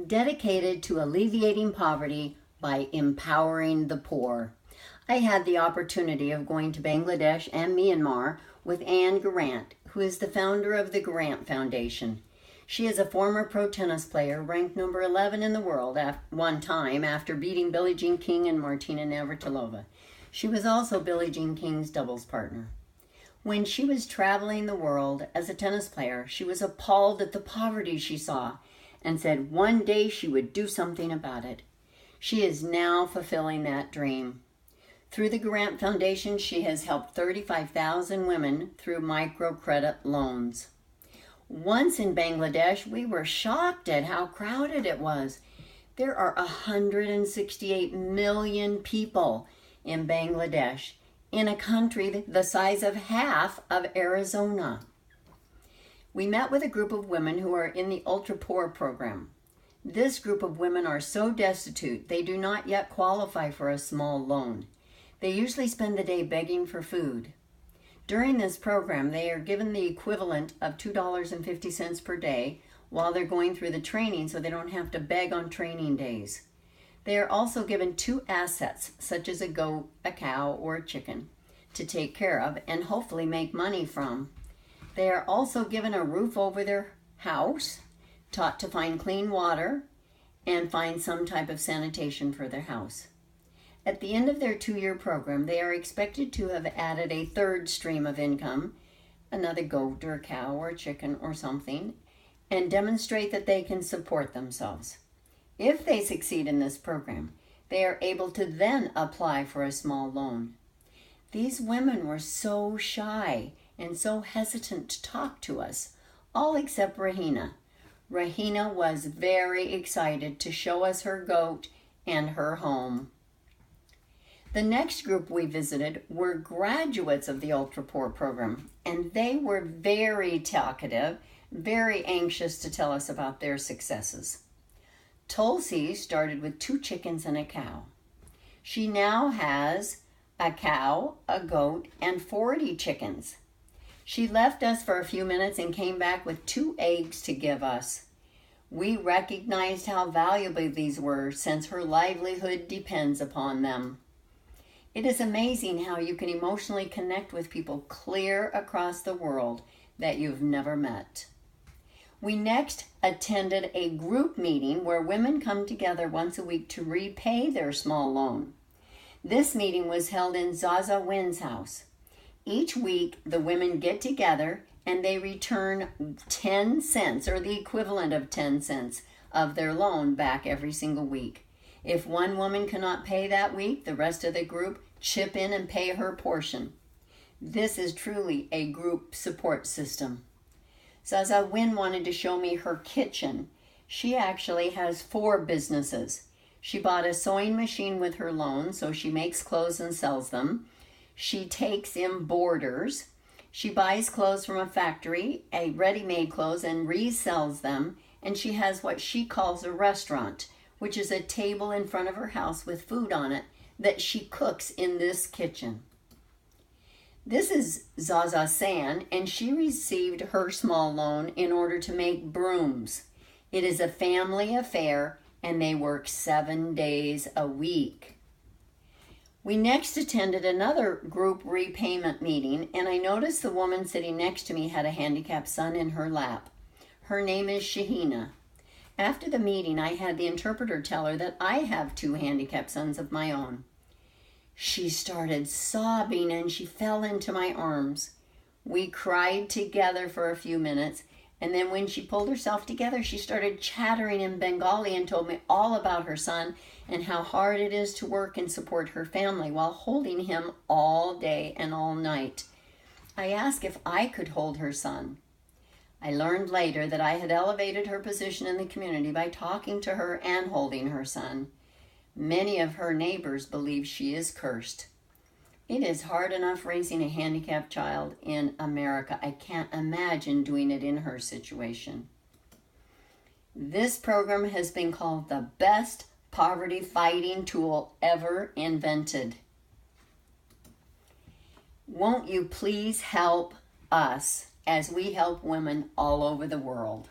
dedicated to alleviating poverty by empowering the poor. I had the opportunity of going to Bangladesh and Myanmar with Anne Guerrant, who is the founder of the Guerrant Foundation. She is a former pro tennis player, ranked number 11 in the world at one time after beating Billie Jean King and Martina Navratilova. She was also Billie Jean King's doubles partner. When she was traveling the world as a tennis player, she was appalled at the poverty she saw and said one day she would do something about it. She is now fulfilling that dream. Through the Guerrant Foundation, she has helped 35,000 women through microcredit loans. Once in Bangladesh, we were shocked at how crowded it was. There are 168 million people in Bangladesh, in a country the size of half of Arizona. We met with a group of women who are in the Ultra Poor program. This group of women are so destitute they do not yet qualify for a small loan. They usually spend the day begging for food. During this program, they are given the equivalent of $2.50 per day while they're going through the training so they don't have to beg on training days. They are also given 2 assets, such as a goat, a cow, or a chicken, to take care of and hopefully make money from. They are also given a roof over their house, taught to find clean water, and find some type of sanitation for their house. At the end of their 2-year program, they are expected to have added a 3rd stream of income, another goat or a cow or a chicken or something, and demonstrate that they can support themselves. If they succeed in this program, they are able to then apply for a small loan. These women were so shy and so hesitant to talk to us, all except Rahina. Rahina was very excited to show us her goat and her home. The next group we visited were graduates of the Ultra Poor program, and they were very talkative, very anxious to tell us about their successes. Tulsi started with 2 chickens and a cow. She now has a cow, a goat, and 40 chickens. She left us for a few minutes and came back with 2 eggs to give us. We recognized how valuable these were since her livelihood depends upon them. It is amazing how you can emotionally connect with people clear across the world that you've never met. We next attended a group meeting where women come together once a week to repay their small loan. This meeting was held in Zaza Wynn's house. Each week, the women get together and they return 10 cents, or the equivalent of 10 cents, of their loan back every single week. If one woman cannot pay that week, the rest of the group chip in and pay her portion. This is truly a group support system. Zaza Wynn wanted to show me her kitchen. She actually has 4 businesses. She bought a sewing machine with her loan, so she makes clothes and sells them. She takes in boarders. She buys clothes from a factory, a ready-made clothes, and resells them. And she has what she calls a restaurant, which is a table in front of her house with food on it that she cooks in this kitchen. This is Zaza San, and she received her small loan in order to make brooms. It is a family affair, and they work 7 days a week. We next attended another group repayment meeting, and I noticed the woman sitting next to me had a handicapped son in her lap. Her name is Shahina. After the meeting, I had the interpreter tell her that I have 2 handicapped sons of my own. She started sobbing and she fell into my arms. We cried together for a few minutes, and then when she pulled herself together, she started chattering in Bengali and told me all about her son and how hard it is to work and support her family while holding him all day and all night. I asked if I could hold her son. I learned later that I had elevated her position in the community by talking to her and holding her son. Many of her neighbors believe she is cursed. It is hard enough raising a handicapped child in America. I can't imagine doing it in her situation. This program has been called the best poverty fighting tool ever invented. Won't you please help us as we help women all over the world?